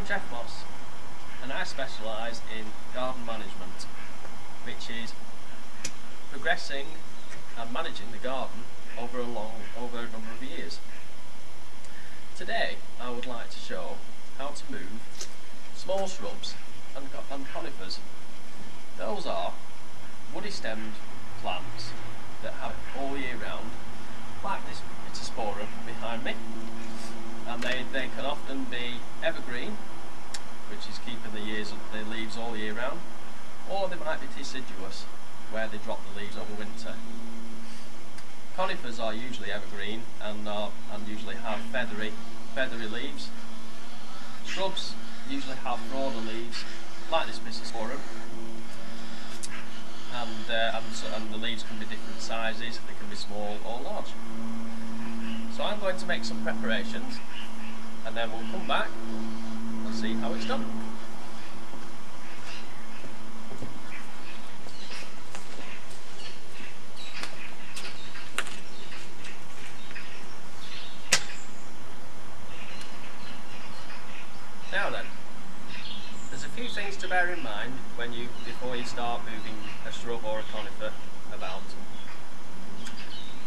Geoff, and I specialise in garden management, which is progressing and managing the garden over a number of years. Today I would like to show how to move small shrubs and conifers. Those are woody stemmed plants that have it all year round, like this Pittosporum behind me, and they can often be evergreen, which is keeping the leaves all year round, or they might be deciduous, where they drop the leaves over winter. Conifers are usually evergreen and usually have feathery leaves. Shrubs usually have broader leaves, like this Pittosporum, and the leaves can be different sizes. They can be small or large. So I'm going to make some preparations, and then we'll come back and see how it's done. Now then, there's a few things to bear in mind before you start moving a shrub or a conifer about.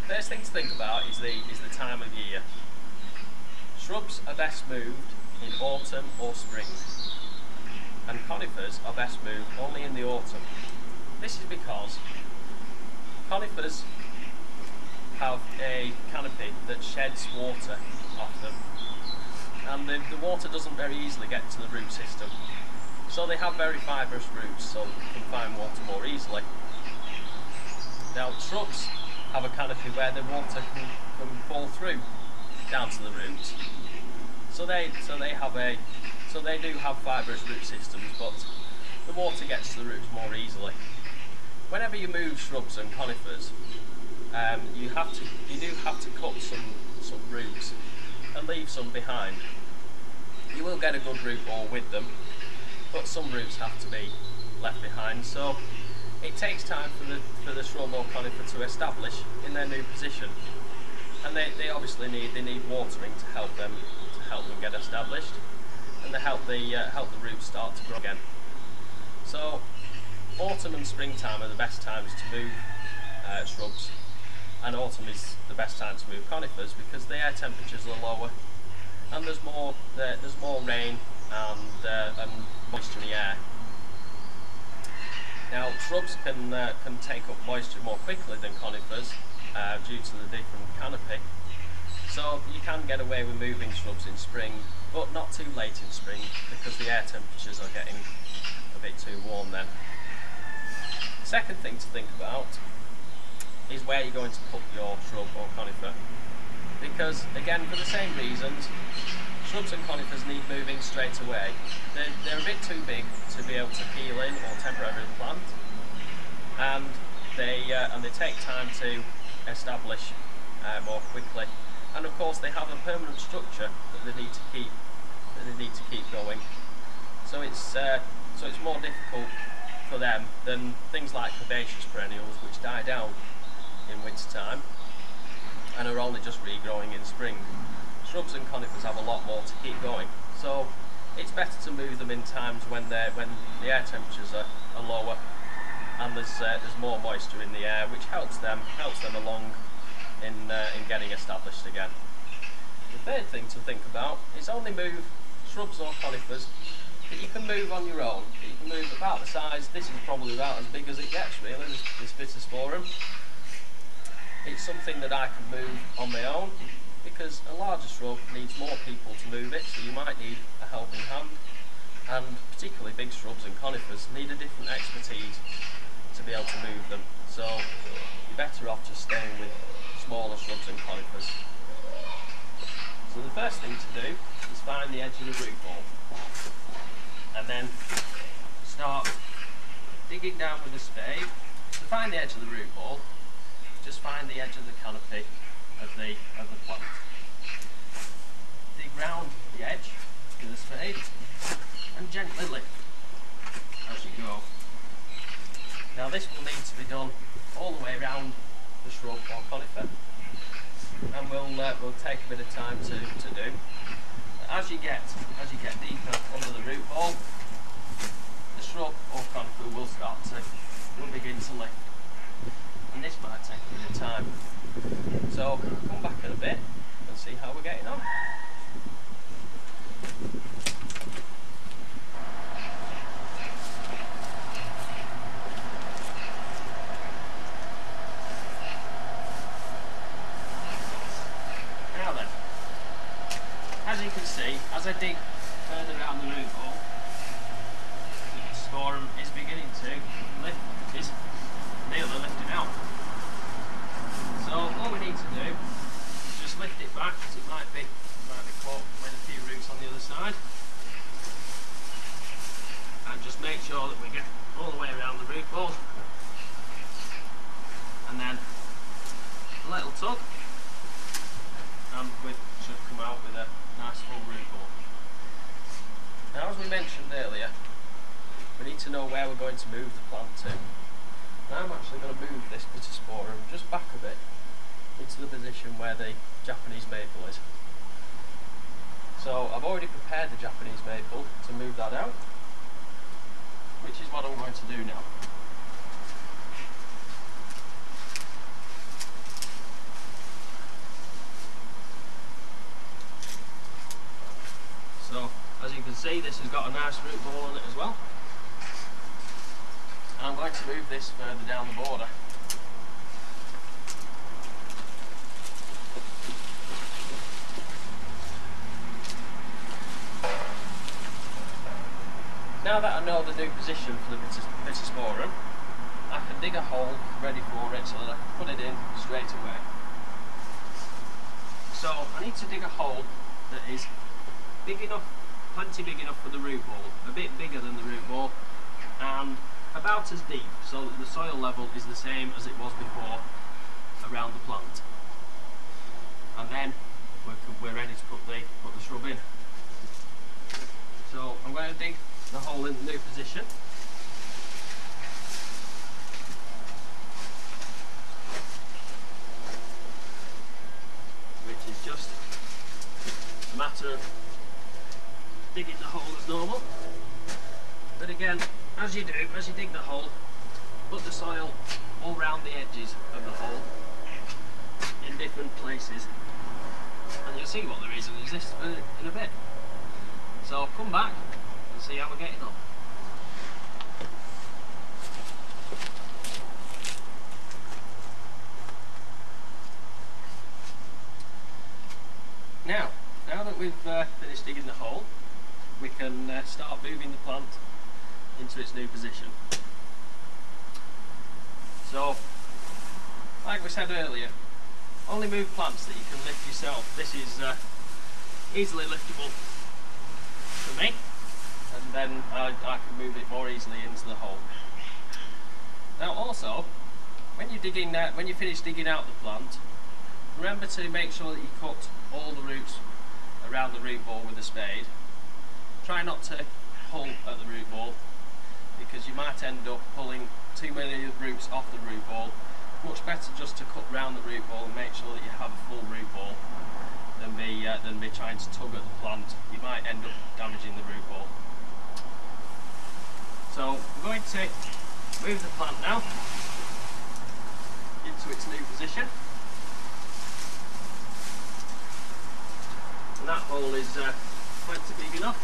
First thing to think about is the time of year. Shrubs are best moved in autumn or spring, and conifers are best moved only in the autumn. This is because conifers have a canopy that sheds water off them, and the water doesn't very easily get to the root system. So they have very fibrous roots, so they can find water more easily. Now shrubs have a canopy where the water can fall through down to the roots. So they do have fibrous root systems, but the water gets to the roots more easily. Whenever you move shrubs and conifers, you do have to cut some roots and leave some behind. You will get a good root ball with them, but some roots have to be left behind. So it takes time for the shrub or conifer to establish in their new position, and they obviously need watering to help them get established, and to help the roots start to grow again. So autumn and springtime are the best times to move shrubs, and autumn is the best time to move conifers because the air temperatures are lower and there's more rain and moisture in the air. Now shrubs can take up moisture more quickly than conifers due to the different canopy. So you can get away with moving shrubs in spring, but not too late in spring because the air temperatures are getting a bit too warm then. Second thing to think about is where you're going to put your shrub or conifer, because again, for the same reasons, shrubs and conifers need moving straight away. They're a bit too big to be able to peel in or temporarily plant, and they take time to establish more quickly. And of course, they have a permanent structure that they need to keep going. So it's more difficult for them than things like herbaceous perennials, which die down in winter time and are only just regrowing in spring. Shrubs and conifers have a lot more to keep going, so it's better to move them in times when the air temperatures are lower and there's more moisture in the air, which helps them along in getting established again. The third thing to think about is only move shrubs or conifers that you can move on your own. You can move about the size. This is probably about as big as it gets, really, this Pittosporum. It's something that I can move on my own, because a larger shrub needs more people to move it, so you might need a helping hand, and particularly big shrubs and conifers need a different expertise to be able to move them. So you're better off just staying with smaller shrubs and conifers. So the first thing to do is find the edge of the root ball, and then start digging down with a spade. To find the edge of the root ball, just find the edge of the canopy of the plant. Dig round the edge with a spade and gently lift as you go. Now this will need to be done all the way around the shrub or conifer, and will take a bit of time to do. as you get deeper under the root ball, the shrub or conifer will begin to lift, and this might take a bit of time. So come back in a bit and see how we're getting on. Now then, as you can see, as I dig further down the root ball, the sporum is beginning to lift, is nearly lifting out. So all we need to do is just lift it back, because it might be caught with a few roots on the other side, and just make sure that we get all the way around the root ball, and then a little tug, and we should come out with a nice full root ball. Now, as we mentioned earlier, we need to know where we're going to move the plant to. Now I'm actually going to move this bit of sporum just back a bit into the position where the Japanese maple is. So I've already prepared the Japanese maple to move that out, which is what I'm going to do now. So as you can see, this has got a nice root ball on it as well. And I'm going to move this further down the border. Now that I know the new position for the bit of sporum, I can dig a hole ready for it so that I can put it in straight away. So I need to dig a hole that is big enough, plenty big enough for the root ball, a bit bigger than the root ball, and about as deep, so that the soil level is the same as it was before around the plant. And then we're ready to put the shrub in. So I'm going to dig the hole in the new position. Which is just a matter of digging the hole as normal. But again, as you dig the hole, put the soil all round the edges of the hole in different places, and you'll see what the reason is this in a bit. So come back and see how we're getting on. Now that we've finished digging the hole, we can start moving the plant into its new position. So, like we said earlier, only move plants that you can lift yourself. This is easily liftable for me, and then I can move it more easily into the hole. Now also, when you finish digging out the plant, remember to make sure that you cut all the roots around the root ball with a spade. Try not to pull at the root ball, because you might end up pulling too many roots off the root ball. Much better just to cut round the root ball and make sure that you have a full root ball than be trying to tug at the plant. You might end up damaging the root ball. So we're going to move the plant now into its new position. And that hole is plenty big enough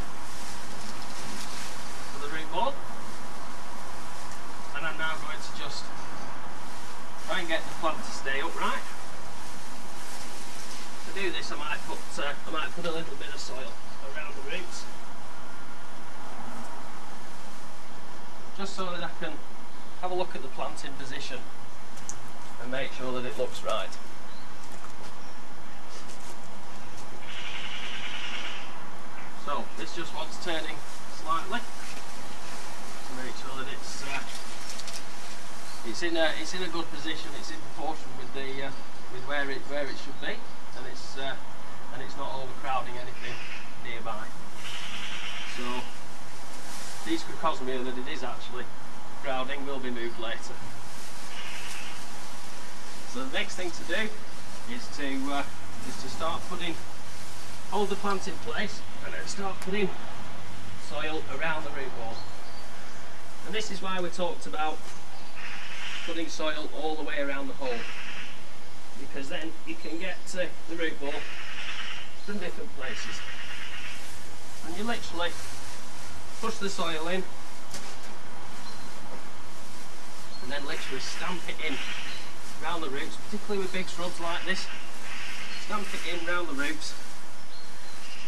for the root ball. And I'm now going to just try and get the plant to stay upright. To do this, I might put a little bit of soil around the roots, just so that I can have a look at the plant in position and make sure that it looks right. So this just wants turning slightly to make sure that it's in a good position. It's in proportion with where it should be, and it's not overcrowding anything nearby. So these crocosmia that it is actually crowding will be moved later. So the next thing to do is to start hold the plant in place and then start putting soil around the root ball. And this is why we talked about putting soil all the way around the hole, because then you can get to the root ball from different places. And you literally push the soil in and then literally stamp it in around the roots, particularly with big shrubs like this. Stamp it in around the roots,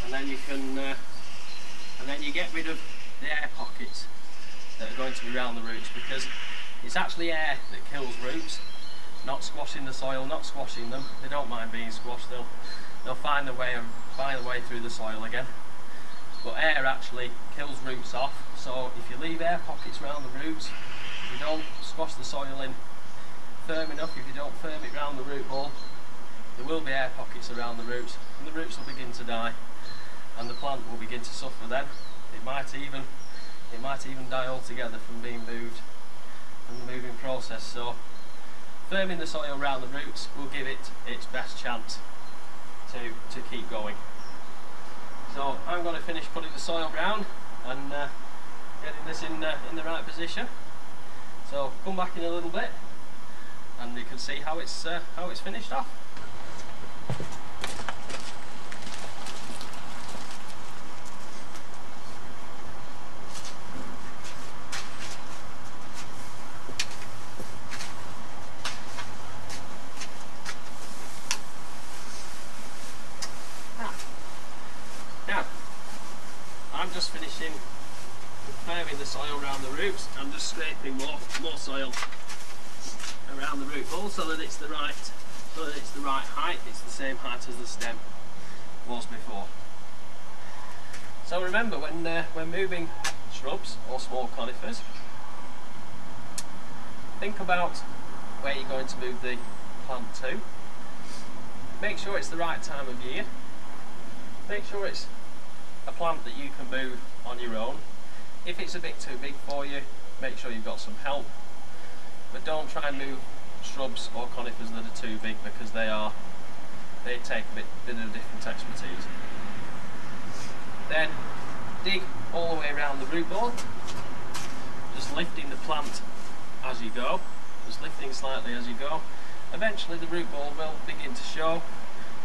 and then you can and then you get rid of the air pockets that are going to be around the roots, because it's actually air that kills roots, not squashing the soil, not squashing them. They don't mind being squashed, they'll find a way through the soil again. But air actually kills roots off, so if you leave air pockets around the roots, if you don't squash the soil in firm enough, if you don't firm it around the root ball, there will be air pockets around the roots, and the roots will begin to die, and the plant will begin to suffer then. It might even die altogether from being moved, from the moving process. So firming the soil around the roots will give it its best chance to keep going. So I'm going to finish putting the soil down and getting this in the right position. So come back in a little bit and you can see how it's finished off. Now, I'm just finishing firming the soil around the roots. I'm just scraping more soil around the root ball so that it's the right height. It's the same height as the stem was before. So remember, when moving shrubs or small conifers, think about where you're going to move the plant to. Make sure it's the right time of year. Make sure it's a plant that you can move on your own. If it's a bit too big for you, make sure you've got some help. But don't try and move shrubs or conifers that are too big, because they take a bit of different expertise. Then dig all the way around the root ball, just lifting the plant as you go, just lifting slightly as you go. Eventually the root ball will begin to show,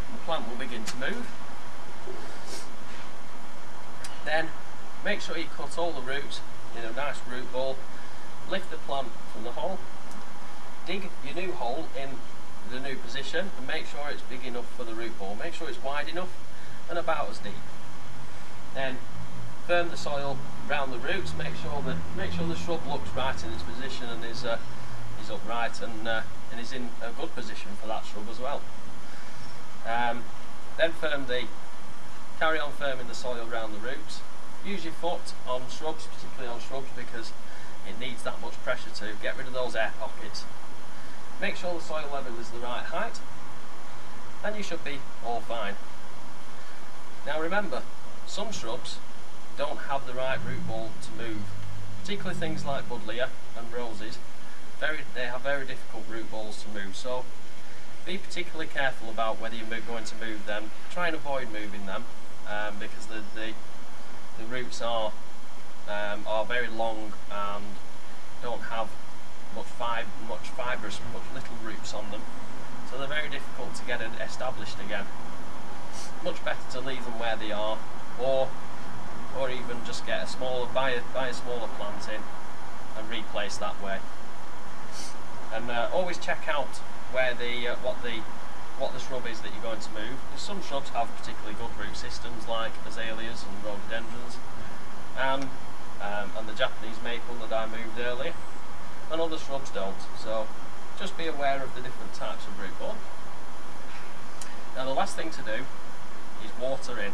and the plant will begin to move. Then make sure you cut all the roots in a nice root ball, lift the plant from the hole, dig your new hole in the new position and make sure it's big enough for the root ball. Make sure it's wide enough and about as deep. Then firm the soil around the roots, make sure the shrub looks right in its position and is upright and is in a good position for that shrub as well. Then carry on firming the soil around the roots. Use your foot on shrubs, particularly on shrubs, because it needs that much pressure to get rid of those air pockets. Make sure the soil level is the right height and you should be all fine. Now remember, some shrubs don't have the right root ball to move, particularly things like buddleia and roses. They have very difficult root balls to move, so be particularly careful about whether you're going to move them. Try and avoid moving them because the roots are very long and don't have much little roots on them, so they're very difficult to get established again. Much better to leave them where they are, or even just get buy a smaller plant in and replace that way. And always check out where what the shrub is that you're going to move. Because some shrubs have particularly good root systems, like azaleas and rhododendrons, and the Japanese maple that I moved earlier, and other shrubs don't. So just be aware of the different types of root ball. Now the last thing to do is water in.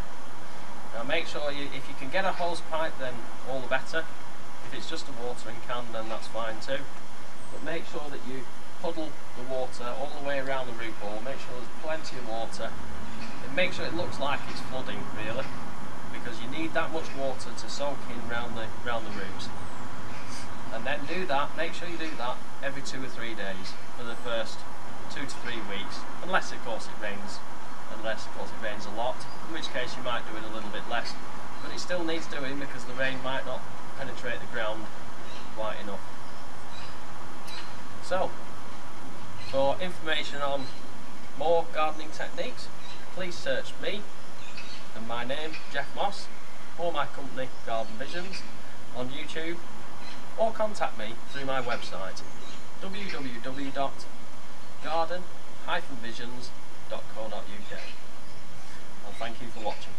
Now make sure if you can get a hose pipe, then all the better. If it's just a watering can, then that's fine too. But make sure that you puddle the water all the way around the root ball. Make sure there's plenty of water, and make sure it looks like it's flooding really, because you need that much water to soak in round the roots. And then make sure you do that every 2 or 3 days for the first 2 to 3 weeks, unless of course it rains unless of course it rains a lot, in which case you might do it a little bit less, but it still needs doing because the rain might not penetrate the ground quite enough. So, for information on more gardening techniques, please search me and my name, Geoff Moss, or my company Garden Visions on YouTube, or contact me through my website www.garden-visions.co.uk. And thank you for watching.